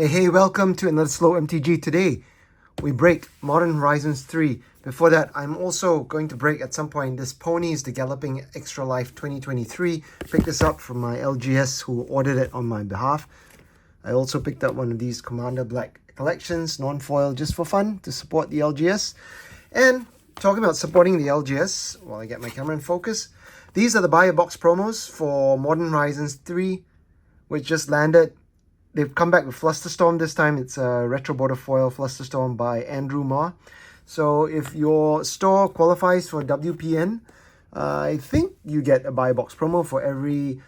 Hey, welcome to another Slow MTG. Today, we break Modern Horizons 3. Before that, I'm also going to break at some point this Ponies the Galloping Extra Life 2023. Picked this up from my LGS who ordered it on my behalf. I also picked up one of these Commander Black collections, non-foil, just for fun, to support the LGS. And talking about supporting the LGS, while I get my camera in focus, these are the buy a box promos for Modern Horizons 3, which just landed. They've come back with Flusterstorm this time. It's a retro border foil Flusterstorm by Andrew Ma. So if your store qualifies for WPN, I think you get a buy box promo for every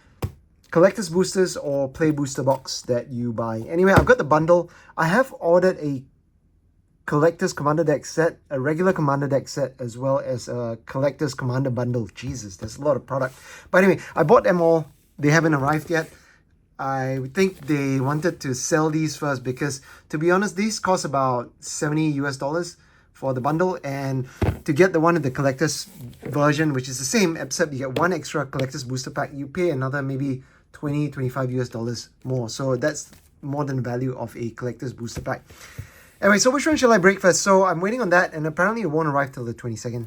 collector's boosters or play booster box that you buy. Anyway, I've got the bundle. I have ordered a collector's commander deck set, a regular commander deck set, as well as a collector's commander bundle. Jesus, there's a lot of product. But anyway, I bought them all. They haven't arrived yet. I think they wanted to sell these first because, to be honest, these cost about $70 for the bundle, and to get the one in the collector's version, which is the same except you get one extra collector's booster pack, you pay another maybe $25 more. So that's more than the value of a collector's booster pack. Anyway, so which one shall I break first? So I'm waiting on that, and apparently it won't arrive till the 22nd.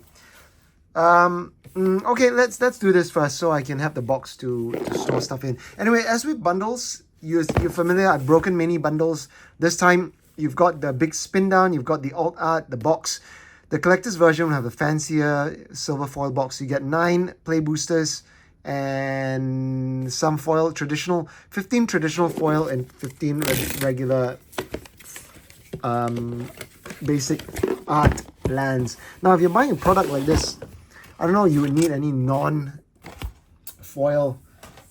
Okay, let's do this first so I can have the box to store stuff in. Anyway, as with bundles, you're familiar, I've broken many bundles. This time, you've got the big spin down, you've got the alt art, the box. The collector's version will have a fancier silver foil box. You get 9 play boosters and some foil traditional, 15 traditional foil and 15 regular basic art lands. Now, if you're buying a product like this, I don't know you would need any non-foil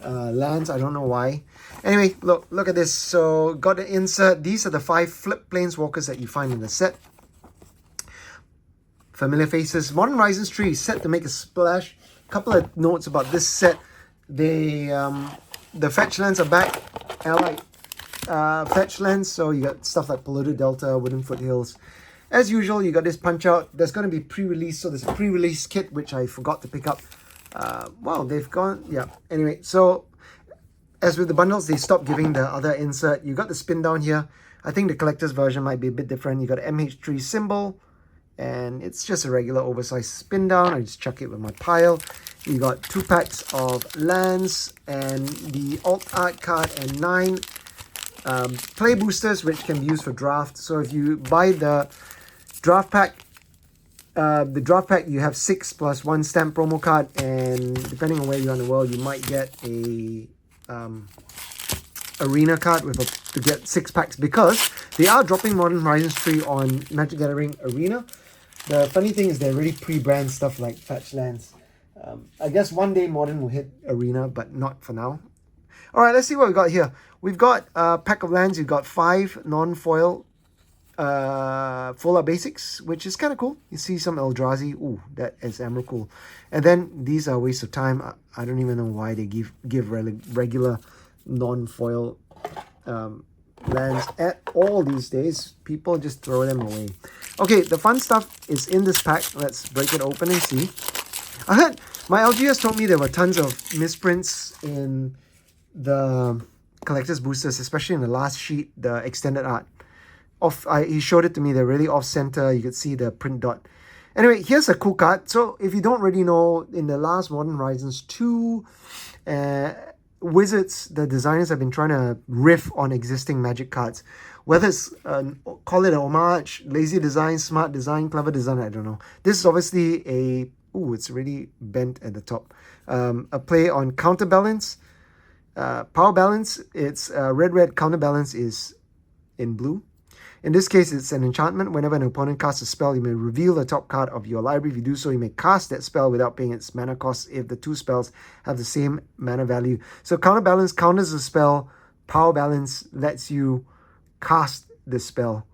lands. I don't know why. Anyway, look at this. So, got the insert. These are the 5 flip planeswalkers that you find in the set. Familiar faces. Modern Horizons 3 is set to make a splash. Couple of notes about this set. The fetch lands are back. Allied fetch lands. So, you got stuff like Polluted Delta, Wooden Foothills. As usual, you got this punch out. There's going to be pre-release, so there's a pre-release kit which I forgot to pick up. Well, they've gone, yeah. Anyway, so as with the bundles, they stopped giving the other insert. You got the spin down here. I think the collector's version might be a bit different. You got an MH3 symbol, and it's just a regular oversized spin down. I just chuck it with my pile. You got 2 packs of lands and the alt art card and 9 play boosters, which can be used for draft. So if you buy the draft pack, you have 6 plus 1 stamp promo card, and depending on where you are in the world, you might get a arena card with to get 6 packs, because they are dropping Modern Horizons 3 on Magic Gathering Arena. The funny thing is they already pre-brand stuff like fetch lands. I guess one day Modern will hit Arena, but not for now. Alright, let's see what we got here. We've got a pack of lands. You've got 5 non-foil full art basics, which is kind of cool. You see some eldrazi. Ooh, that is emerald cool. And then these are a waste of time. I don't even know why they give regular non-foil lands at all these days. People just throw them away. Okay, the fun stuff is in this pack. Let's break it open and see. I heard my LGS told me there were tons of misprints in the collector's boosters, especially in the last sheet, the extended art. He showed it to me. They're really off center. You could see the print dot. Anyway, here's a cool card. So if you don't already know, in the last Modern Horizons 2, Wizards, the designers have been trying to riff on existing Magic cards. Whether it's, call it a homage, lazy design, smart design, clever design, I don't know. This is obviously a, ooh, it's really bent at the top. A play on counterbalance. Power balance, it's red, counterbalance is in blue. In this case, it's an enchantment. Whenever an opponent casts a spell, you may reveal the top card of your library. If you do so, you may cast that spell without paying its mana cost if the 2 spells have the same mana value. So counterbalance counters the spell. Power balance lets you cast the spell.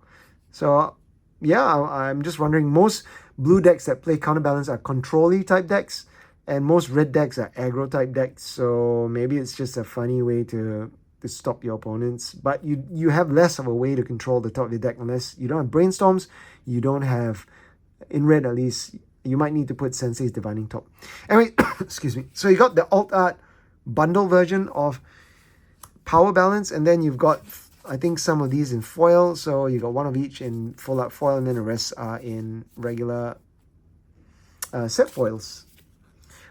So yeah, I'm just wondering, most blue decks that play counterbalance are control-y type decks, and most red decks are aggro type decks. So maybe it's just a funny way to stop your opponents, but you have less of a way to control the top of the deck unless you don't have brainstorms. You don't have, in red at least, you might need to put Sensei's Divining Top. Anyway, excuse me. So you got the alt art bundle version of Power Balance, and then you've got I think some of these in foil, so you got one of each in full art foil, and then the rest are in regular set foils.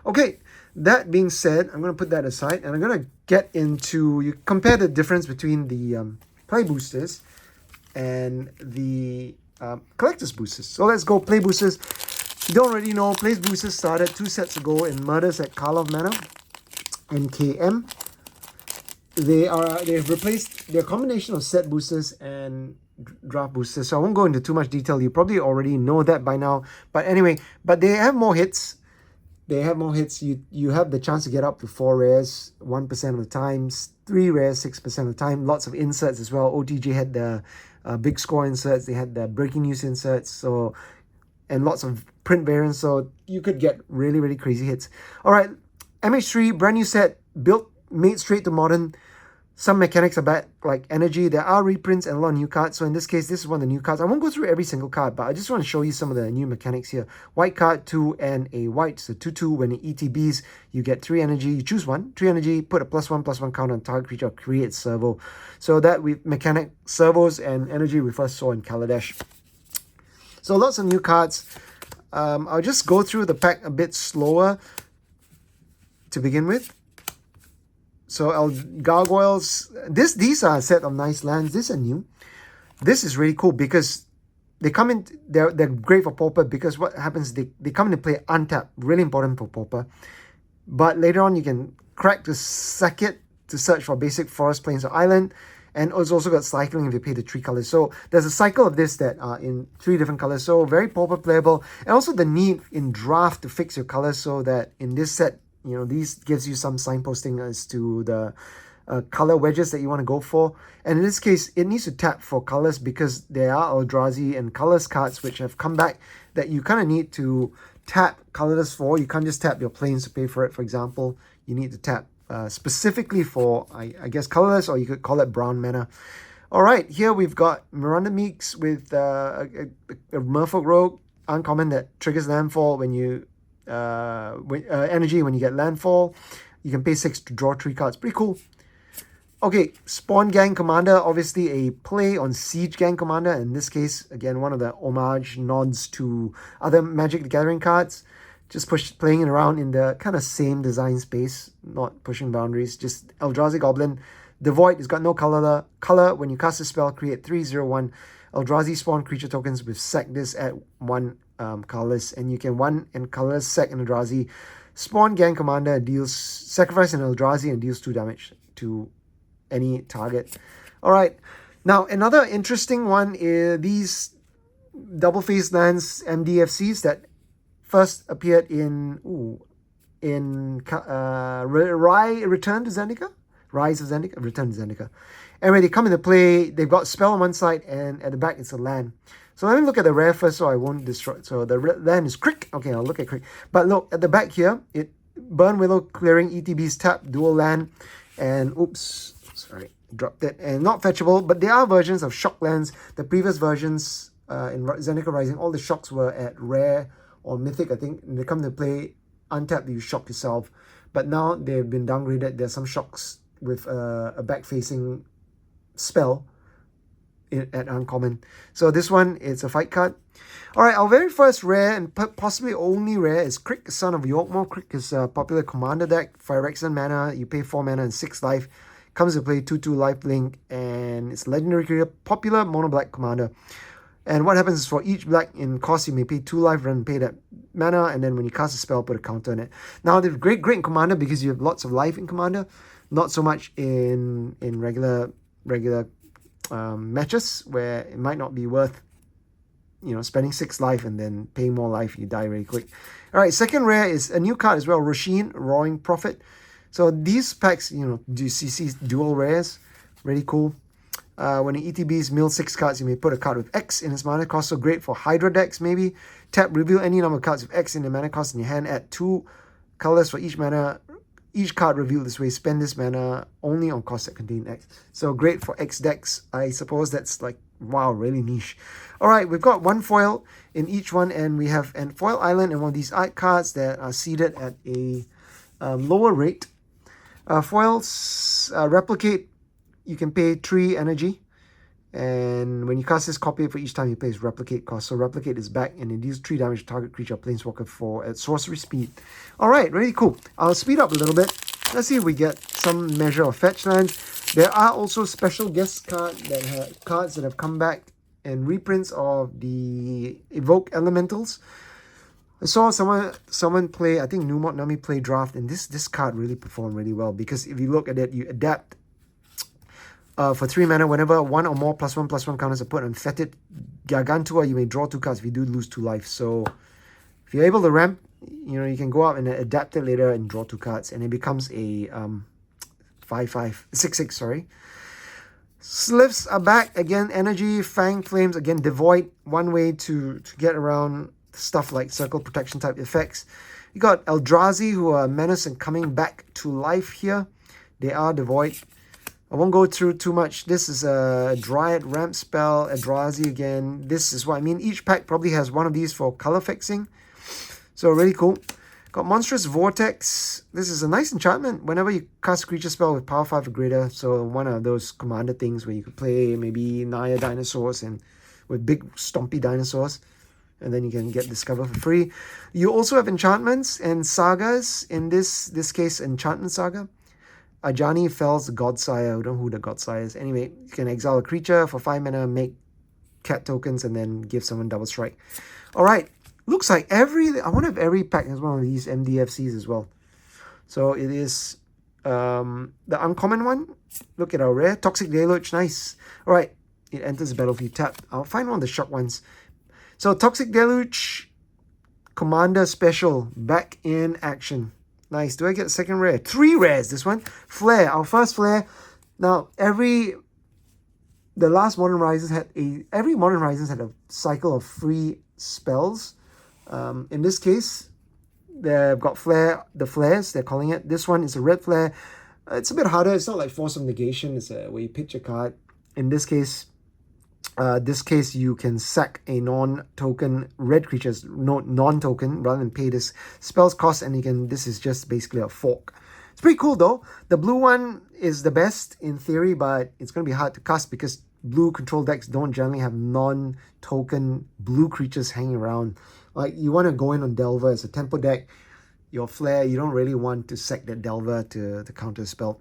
Okay, that being said, I'm going to put that aside, and I'm going to get into, you compare the difference between the play boosters and the collector's boosters. So let's go play boosters. If you don't already know, play boosters started 2 sets ago in Murders at Karlov Manor, NKM. They've replaced their combination of set boosters and draft boosters. So I won't go into too much detail. You probably already know that by now. But anyway, but they have more hits. They have more hits. You have the chance to get up to 4 rares 1% of the time, 3 rares 6% of the time. Lots of inserts as well. OTG had the big score inserts. They had the breaking news inserts. So, and lots of print variants. So you could get really, really crazy hits. All right, MH3, brand new set, built, made straight to modern. Some mechanics are bad, like energy. There are reprints and a lot of new cards. So in this case, this is one of the new cards. I won't go through every single card, but I just want to show you some of the new mechanics here. White card, 2 and a white. So 2/2. When it ETBs, you get 3 energy. You choose 1. 3 energy, put a +1/+1 counter on target creature, create servo. So that with mechanic servos and energy we first saw in Kaladesh. So lots of new cards. I'll just go through the pack a bit slower to begin with. So gargoyles, these are a set of nice lands. These are new. This is really cool because they come in, they're great for pauper, because what happens, they come into play untapped, really important for pauper. But later on you can crack to sack it to search for basic forest, plains, or island. And it's also got cycling if you pay the 3 colors. So there's a cycle of this that are in 3 different colors. So very pauper playable. And also the need in draft to fix your colors, so that in this set, you know, these gives you some signposting as to the color wedges that you want to go for. And in this case, it needs to tap for colors because there are eldrazi and colors cards which have come back that you kind of need to tap colorless for. You can't just tap your planes to pay for it, for example. You need to tap specifically for, I guess, colorless, or you could call it brown mana. All right, here we've got Miranda Meeks with a Merfolk Rogue, uncommon, that triggers landfall when you energy when you get landfall. You can pay 6 to draw 3 cards. Pretty cool. Okay, Spawn Gang Commander, obviously a play on Siege Gang Commander. In this case, again, one of the homage nods to other Magic the Gathering cards. Just playing it around in the kind of same design space, not pushing boundaries. Just Eldrazi Goblin. The Void has got no color. When you cast a spell, create 3/0/1 Eldrazi spawn creature tokens with sack this at 1 colorless, and you can 1 and colorless sack an Eldrazi. Spawn Gang Commander deals sacrifice an Eldrazi and deals 2 damage to any target. All right, now another interesting one is these double face lands, MDFCs, that first appeared in Return to Zendika. Rise of Zendika, Return to Zendika. Anyway, they come into play. They've got spell on one side, and at the back it's a land. So let me look at the rare first, so I won't destroy. So the land is Crick. Okay, I'll look at Crick. But look at the back here. It Burn Willow, clearing, ETB's tap, dual land, and oops, sorry, dropped it. And not fetchable, but there are versions of shock lands. The previous versions in Zendika Rising, all the shocks were at rare or mythic, I think. And they come to play untapped, you shock yourself. But now they've been downgraded. There's some shocks with a back-facing spell at uncommon. So this one is a fight card. All right, our very first rare and possibly only rare is Crick, Son of Yorkmore. Crick is a popular commander deck. Phyrexian mana, you pay 4 mana and 6 life. Comes to play 2/2 lifelink, and it's legendary creature, popular mono black commander. And what happens is for each black in cost, you may pay 2 life, run, pay that mana, and then when you cast a spell, put a counter on it. Now, they're great in commander because you have lots of life in commander. Not so much in regular matches where it might not be worth, you know, spending 6 life and then paying more life, you die really quick. All right, second rare is a new card as well, Roshin, Roaring Prophet. So these packs, you know, do you see dual rares? Really cool. When the ETBs mill 6 cards, you may put a card with X in its mana cost. So great for Hydra decks, maybe. Tap, reveal any number of cards with X in the mana cost in your hand. Add 2 colors for each mana. Each card revealed this way, spend this mana only on costs that contain X. So great for X decks. I suppose that's like, wow, really niche. All right, we've got 1 foil in each one, and we have an foil island and one of these art cards that are seeded at a lower rate. Foils replicate. You can pay 3 energy. And when you cast this, copy it for each time you play its replicate cost. So replicate is back, and it deals 3 damage to target creature or planeswalker for at sorcery speed. Alright, really cool. I'll speed up a little bit. Let's see if we get some measure of fetch lands. There are also special guest cards that have come back and reprints of the Evoke Elementals. I saw someone play, I think Numot Nami play draft, and this card really performed really well, because if you look at it, you adapt for 3 mana whenever 1 or more +1/+1 counters are put on Fetid Gargantua, you may draw 2 cards if you do lose 2 life. So if you're able to ramp, you can go out and adapt it later and draw 2 cards, and it becomes a 6/6, sorry. Slivs are back again. Energy, Fang Flames, again, Devoid. One way to get around stuff like circle protection type effects. You got Eldrazi, who are menace and coming back to life here. They are Devoid. I won't go through too much. This is a Dryad ramp spell, Eldrazi again. This is what I mean. Each pack probably has one of these for color fixing. So really cool. Got Monstrous Vortex. This is a nice enchantment. Whenever you cast a creature spell with power 5 or greater, so one of those commander things where you could play maybe Naya dinosaurs and with big stompy dinosaurs, and then you can get Discover for free. You also have enchantments and sagas. In this case, Enchantment Saga. Ajani Fells the Godsire. I don't know who the Godsire is. Anyway, you can exile a creature for 5 mana, make cat tokens, and then give someone double strike. Alright. Looks like I wonder if every pack has one of these MDFCs as well. So it is the uncommon one. Look at our rare. Toxic Deluge. Nice. Alright. It enters the battlefield tapped. I'll find one of the shock ones. So Toxic Deluge Commander Special back in action. Nice. Do I get a second rare? 3 rares this one. Flare. Our first flare. Now the last Modern Horizons every Modern Horizons had a cycle of free spells. In this case, they've got flare, the flares, they're calling it. This one is a red flare. It's a bit harder. It's not like Force of Negation. It's where you pitch a card. In this case, you can sack a non-token red creatures, non-token, rather than pay this spells cost, and this is just basically a fork. It's pretty cool though. The blue one is the best in theory, but it's going to be hard to cast because blue control decks don't generally have non-token blue creatures hanging around. Like, you want to go in on Delver as a tempo deck. Your flare, you don't really want to sack that Delver to counter a spell.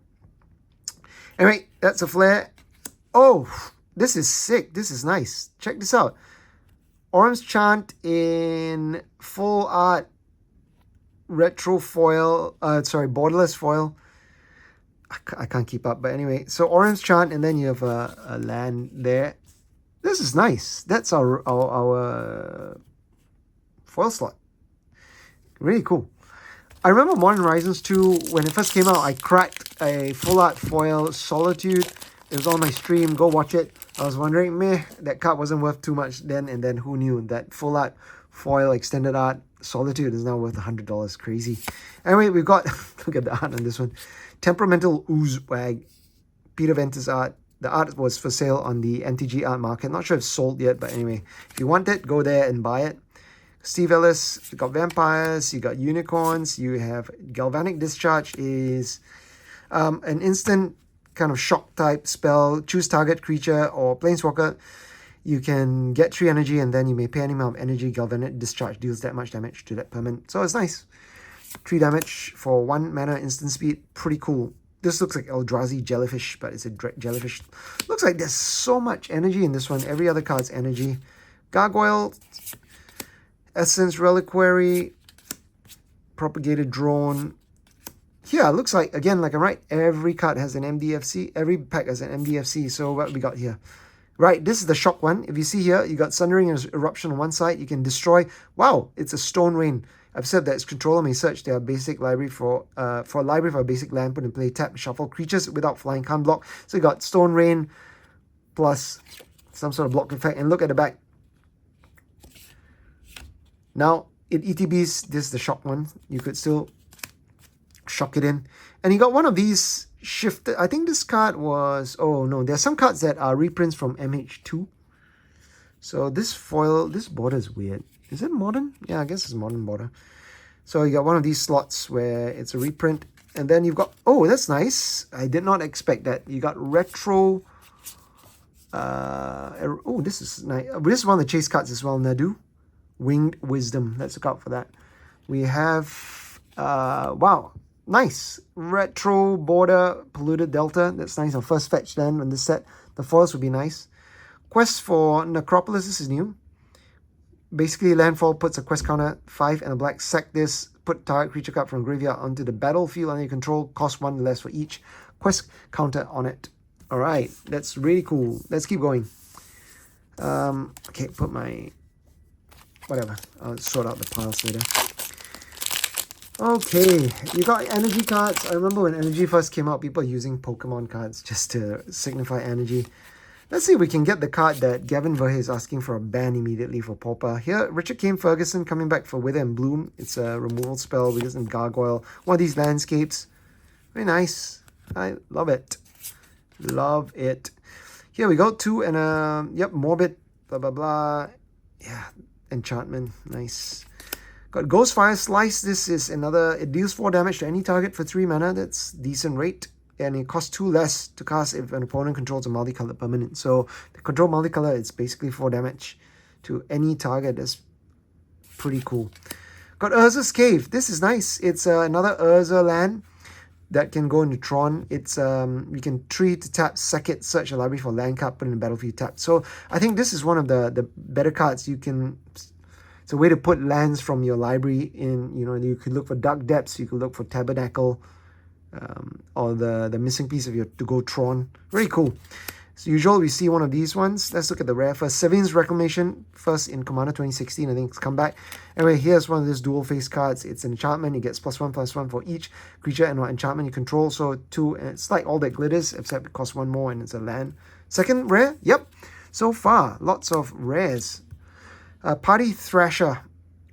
Anyway, that's a flare. Oh, this is sick. This is nice. Check this out. Orim's Chant in full art retro foil. Borderless foil. I can't keep up. But anyway, so Orim's Chant, and then you have a land there. This is nice. That's our foil slot. Really cool. I remember Modern Horizons 2, when it first came out, I cracked a full art foil Solitude. It was on my stream. Go watch it. I was wondering, that card wasn't worth too much then, and then who knew that full art foil extended art Solitude is now worth $100. Crazy. Anyway, we've got, look at the art on this one. Temperamental Oozewag. Peter Ventus art. The art was for sale on the MTG art market. Not sure if it's sold yet, but anyway, if you want it, go there and buy it. Steve Ellis, you got vampires, you got unicorns, you have Galvanic Discharge is an instant kind of shock type spell. Choose target creature or planeswalker. You can get 3 energy, and then you may pay any amount of energy. Galvanic Discharge deals that much damage to that permanent. So it's nice. 3 damage for 1 mana instant speed. Pretty cool. This looks like Eldrazi Jellyfish, but it's a Jellyfish. Looks like there's so much energy in this one. Every other card's energy. Gargoyle, Essence Reliquary, Propagated Drone. Yeah, it looks like, again, like I'm right, every card has an MDFC. Every pack has an MDFC. So what we got here? Right, this is the shock one. If you see here, you got Sundering and Eruption on one side. You can destroy. Wow, it's a Stone Rain. I've said that its controller may search their basic library for a library for a basic land, put in play, tap, shuffle. Creatures without flying can't block. So you got Stone Rain plus some sort of block effect. And look at the back. Now, in ETBs, this is the shock one. You could still shock it in. And you got one of these shifted. I think this card was... Oh, no. There are some cards that are reprints from MH2. So this foil... This border is weird. Is it modern? Yeah, I guess it's modern border. So you got one of these slots where it's a reprint. And then you've got... Oh, that's nice. I did not expect that. You got retro... Oh, this is nice. This is one of the chase cards as well. Nadu, Winged Wisdom. Let's look out for that. We have wow, nice retro border polluted delta. That's nice. Our first fetch land on this set. The foils would be nice. Quest for Necropolis. This is new. Basically, landfall puts a quest counter 5 and a black. Sack this. Put target creature card from graveyard onto the battlefield under your control. Cost 1 less for each quest counter on it. All right, that's really cool. Let's keep going. Okay, put my whatever. I'll sort out the piles later. Okay, you got energy cards. I remember when energy first came out, people using Pokemon cards just to signify energy. Let's see if we can get the card that Gavin Verhey is asking for a ban immediately for Pauper. Here, Richard Kane Ferguson coming back for Wither and Bloom. It's a removal spell. We get some Gargoyle. One of these landscapes. Very nice. I love it. Love it. Here we go. 2 and a... Yep, Morbid. Blah, blah, blah. Yeah, Enchantment. Nice. Got Ghostfire Slice. This is another... It deals 4 damage to any target for 3 mana. That's decent rate. And it costs 2 less to cast if an opponent controls a multicolored permanent. So, the control multicolor, it's basically 4 damage to any target. That's pretty cool. Got Urza's Cave. This is nice. It's another Urza land that can go into Tron. It's you can tree to tap, sack it, search a library for land card, put in the battlefield tap. So, I think this is one of the better cards. You can... It's a way to put lands from your library in. You know, you could look for Dark Depths. You could look for Tabernacle. Or the missing piece of your to-go Tron. Very cool. So usual, we see one of these ones. Let's look at the rare first. Sevin's Reclamation, first in Commander 2016. I think it's come back. Anyway, here's one of these dual face cards. It's an enchantment. It gets +1/+1 for each creature and what enchantment you control. So 2, and it's like all that glitters, except it costs 1 more and it's a land. Second rare? Yep. So far, lots of rares. Party Thrasher.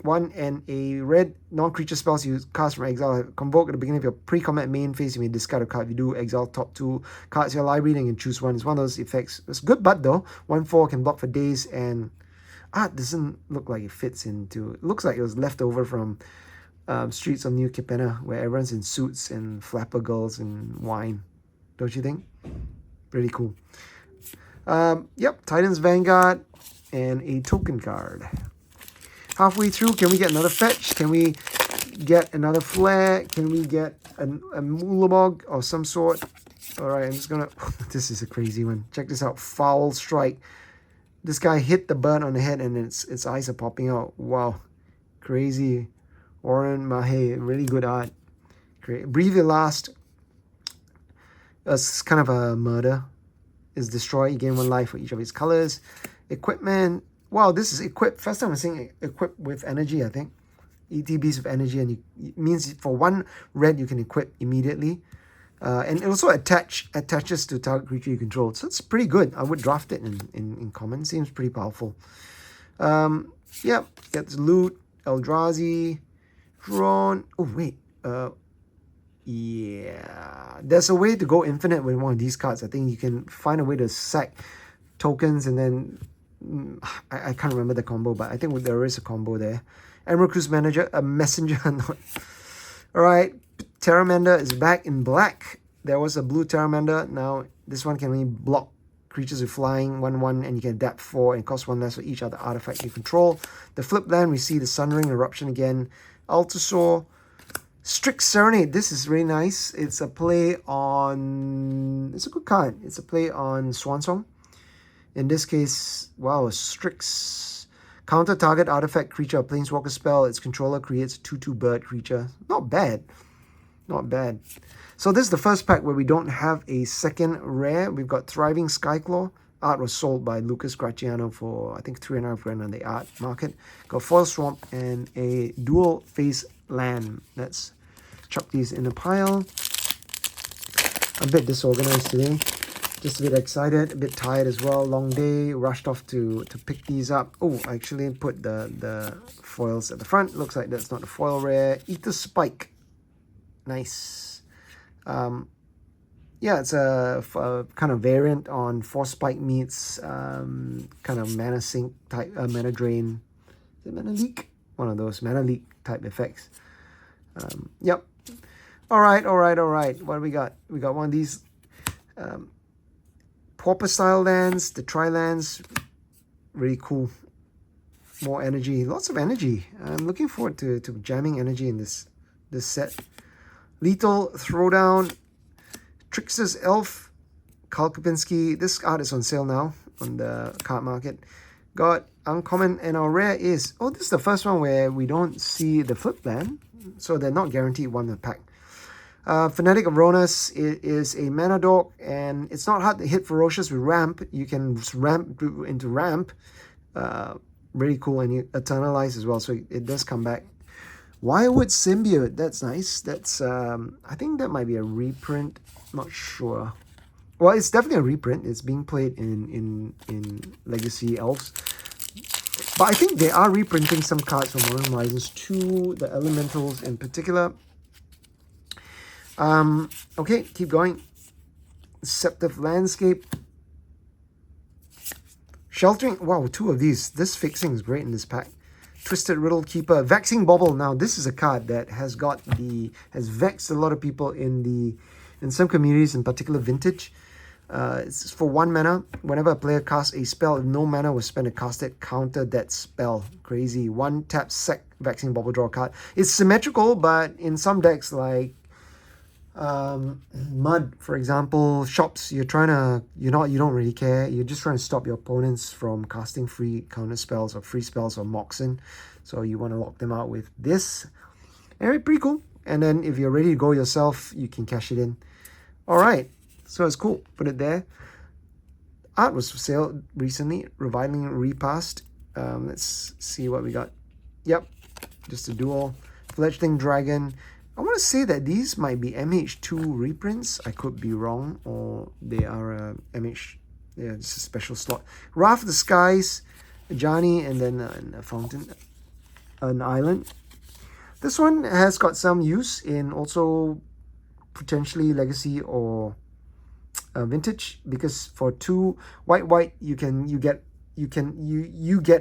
1 and a red non-creature spells you cast from exile. Convoke at the beginning of your pre-combat main phase. You may discard a card. If you do, exile top 2 cards in your library, then you can choose one. It's one of those effects. It's good, but though 1/4 can block for days, and art doesn't look like it fits into. It looks like it was left over from Streets of New Capenna, where everyone's in suits and flapper girls and wine. Don't you think? Pretty cool. Yep, Titan's Vanguard and a token card. Halfway through, can we get another fetch? Can we get another flare? Can we get a Mulabog of some sort? Alright, I'm just gonna... This is a crazy one. Check this out. Foul Strike. This guy hit the bird on the head and its eyes are popping out. Wow. Crazy. Oren Mahe. Really good art. Great. Breathe Your Last. It's kind of a murder. Is destroy. You gain 1 life for each of its colors. Equipment. Wow, this is equipped. First time I'm seeing equipped with energy, I think. ETBs with energy, and it means for 1 red you can equip immediately. And it also attaches to target creature you control. So it's pretty good. I would draft it in common. Seems pretty powerful. Yep, gets loot, eldrazi, drawn. Oh, wait. Yeah. There's a way to go infinite with one of these cards. I think you can find a way to sack tokens and then... I can't remember the combo, but I think there is a combo there. Emerald Cruise Messenger. Alright, Terramander is back in black. There was a blue Terramander. Now, this one can only block creatures with flying 1/1, and you can adapt 4 and cost 1 less for each other artifact you control. The flip land, we see the Sunring Eruption again. Altasaur. Strict Serenade. This is really nice. It's a play on... It's a good card. It's a play on Swansong. In this case, wow, Strix. Counter target artifact creature, a planeswalker spell. Its controller creates a 2/2 bird creature. Not bad. Not bad. So this is the first pack where we don't have a second rare. We've got Thriving Skyclaw. Art was sold by Lucas Graciano for, I think, 3.5 grand on the art market. Got Foil Swamp and a dual face land. Let's chuck these in a pile. A bit disorganized today. Just a bit excited, a bit tired as well. Long day, rushed off to pick these up. Oh, I actually put the foils at the front. Looks like that's not the foil rare. Ether Spike. Nice. Yeah, it's a kind of variant on Force Spike meets kind of Mana Sink type, Mana Drain. Is it Mana Leak? One of those Mana Leak type effects. Yep. Alright. What do we got? We got one of these... Pauper style lands, the tri-lands, really cool. More energy, lots of energy. I'm looking forward to jamming energy in this set. Lethal Throwdown, Trickster's Elf, Karl Kapinski. This art is on sale now on the card market. Got uncommon, and our rare is, oh, this is the first one where we don't see the flip land, so they're not guaranteed one in the pack. Fanatic of Ronus is a mana dog, and it's not hard to hit Ferocious with ramp. You can ramp into ramp. Really cool, and you eternalize as well, so it does come back. Wirewood Symbiote, that's nice. That's I think that might be a reprint, not sure. Well, it's definitely a reprint. It's being played in Legacy Elves. But I think they are reprinting some cards from Modern Horizons 2, the Elementals in particular. Okay, keep going. Deceptive Landscape. Sheltering, wow, 2 of these. This fixing is great in this pack. Twisted Riddle Keeper. Vexing Bauble. Now, this is a card that has vexed a lot of people in some communities, in particular Vintage. It's for 1 mana. Whenever a player casts a spell, if no mana was spent to cast it, counter that spell. Crazy. 1 tap sec Vexing Bauble, draw a card. It's symmetrical, but in some decks like Mud, for example, shops, you don't really care. You're just trying to stop your opponents from casting free counter spells or free spells or Moxen. So you want to lock them out with this. And pretty cool. And then if you're ready to go yourself, you can cash it in. Alright, so it's cool. Put it there. Art was for sale recently. Reviving Repassed. Let's see what we got. Yep, just a dual. Fledgling Dragon. I want to say that these might be MH2 reprints. I could be wrong, or they are MH. Yeah, it's a special slot. Wrath of the Skies, Johnny, and then a fountain, an island. This one has got some use in also potentially Legacy or Vintage, because for 2 white you get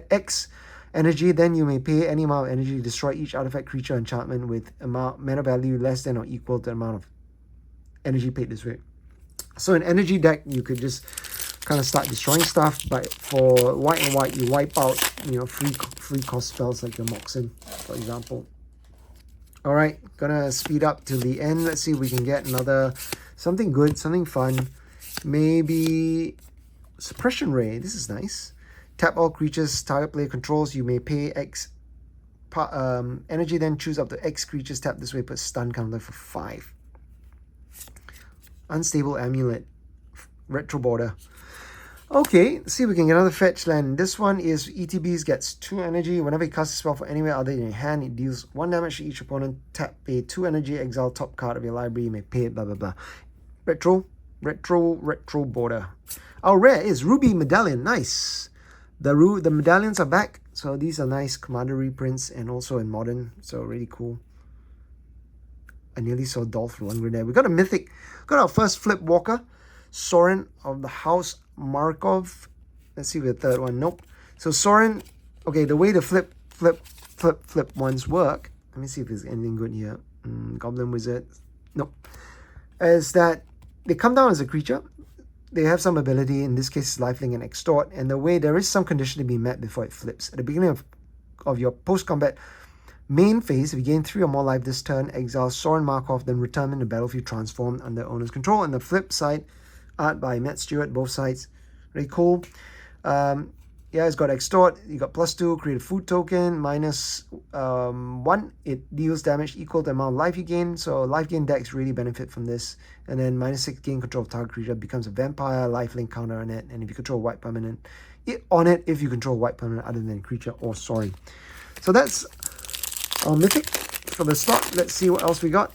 X energy, then you may pay any amount of energy to destroy each artifact, creature, enchantment with mana value less than or equal to the amount of energy paid this way. So in energy deck, you could just kind of start destroying stuff, but for white and white, you wipe out, free cost spells like your Moxen, for example. All right, gonna speed up to the end. Let's see if we can get another something good, something fun. Maybe Suppression Ray. This is nice. Tap all creatures target player controls. You may pay X energy, then choose up to X creatures. Tap this way, put stun counter for 5. Unstable Amulet. Retro Border. Okay, let's see if we can get another fetch land. This one is ETBs, gets 2 energy. Whenever you cast a spell from anywhere other than your hand, it deals 1 damage to each opponent. Tap, pay 2 energy, exile top card of your library. You may pay it, blah, blah, blah. Retro Border. Our rare is Ruby Medallion. Nice. The medallions are back, so these are nice Commander reprints and also in Modern, so really cool. I nearly saw Dolph Lundgren there. We got a mythic, got our first Flip Walker, Sorin of the House Markov. Let's see the third one. Nope. So Sorin, okay, the way the flip ones work, let me see if there's anything good here. Goblin Wizard, nope. Is that they come down as a creature. They have some ability, in this case lifelink and extort, and the way there is some condition to be met before it flips. At the beginning of your post-combat main phase, if you gain 3 or more life this turn, exile Sorin Markov, then return him to the battlefield transformed under owner's control. And the flip side, art by Matt Stewart, both sides. Very cool. Yeah, it's got extort, you got +2, create a food token, -1, it deals damage equal to the amount of life you gain, so life gain decks really benefit from this. And then -6, gain control of target creature, becomes a vampire, lifelink counter on it, and if you control white permanent, if you control white permanent other than creature or sorry. So that's our mythic for the slot. Let's see what else we got.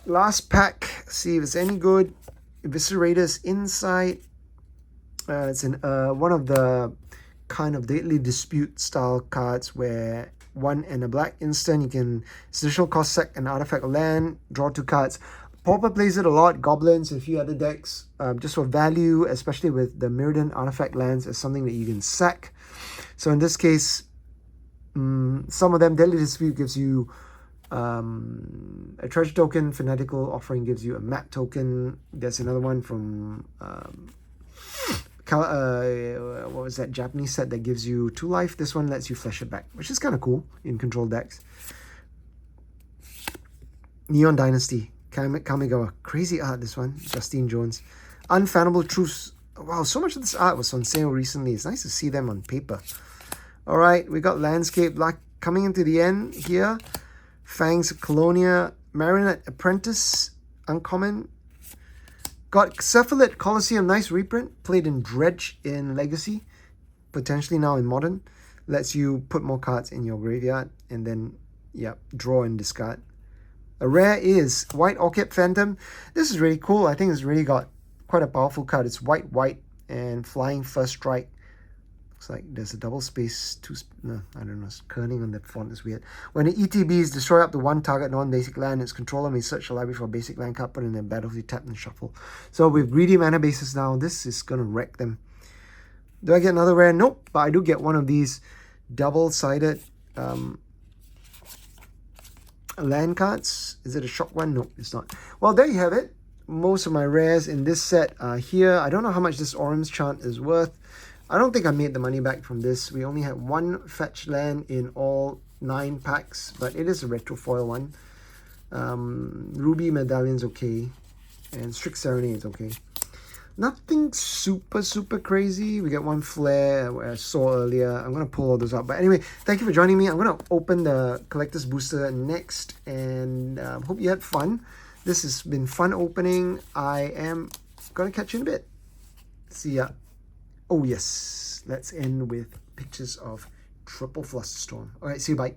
Last pack, see if it's any good. Eviscerators Insight. It's in one of the kind of Deadly Dispute style cards where 1 and a black instant, you can additional cost sack an artifact or land, draw 2 cards. Pauper plays it a lot, Goblins and a few other decks, just for value, especially with the Mirrodin artifact lands as something that you can sack. So in this case, some of them, Deadly Dispute gives you A treasure token, Fanatical Offering gives you a map token. There's another one from what was that Japanese set that gives you 2 life. This one lets you flesh it back, which is kind of cool in control decks. Neon Dynasty, Kamigawa, crazy art this one. Justine Jones, Unfathomable Truths. Wow, so much of this art was on sale recently. It's nice to see them on paper. All right, we got Landscape Black coming into the end here. Fangs of Colonia, Marionette Apprentice, uncommon. Got Cephalid Colosseum, nice reprint. Played in Dredge in Legacy, potentially now in Modern. Lets you put more cards in your graveyard and then, draw and discard. A rare is White Orchid Phantom. This is really cool. I think it's really got quite a powerful card. It's white, and flying first strike. Looks like there's a double space, no, I don't know, it's kerning on the font is weird. When the ETBs destroy up to 1 target non-basic land, its controller may search the library for a basic land card, put in the battlefield, tap and shuffle. So with greedy mana bases now, this is gonna wreck them. Do I get another rare? Nope, but I do get one of these double-sided land cards. Is it a shock one? Nope, it's not. Well, there you have it. Most of my rares in this set are here. I don't know how much this Orim's Chant is worth. I don't think I made the money back from this. We only had 1 fetch land in all 9 packs, but it is a retro foil one. Ruby Medallion's okay, and Strict Serenade is okay. Nothing super crazy. We got 1 flare I saw earlier. I'm going to pull all those out. But anyway, thank you for joining me. I'm going to open the Collector's Booster next, and hope you had fun. This has been fun opening. I am going to catch you in a bit. See ya. Oh yes, let's end with pictures of triple Flusterstorm. Alright, see you, bye.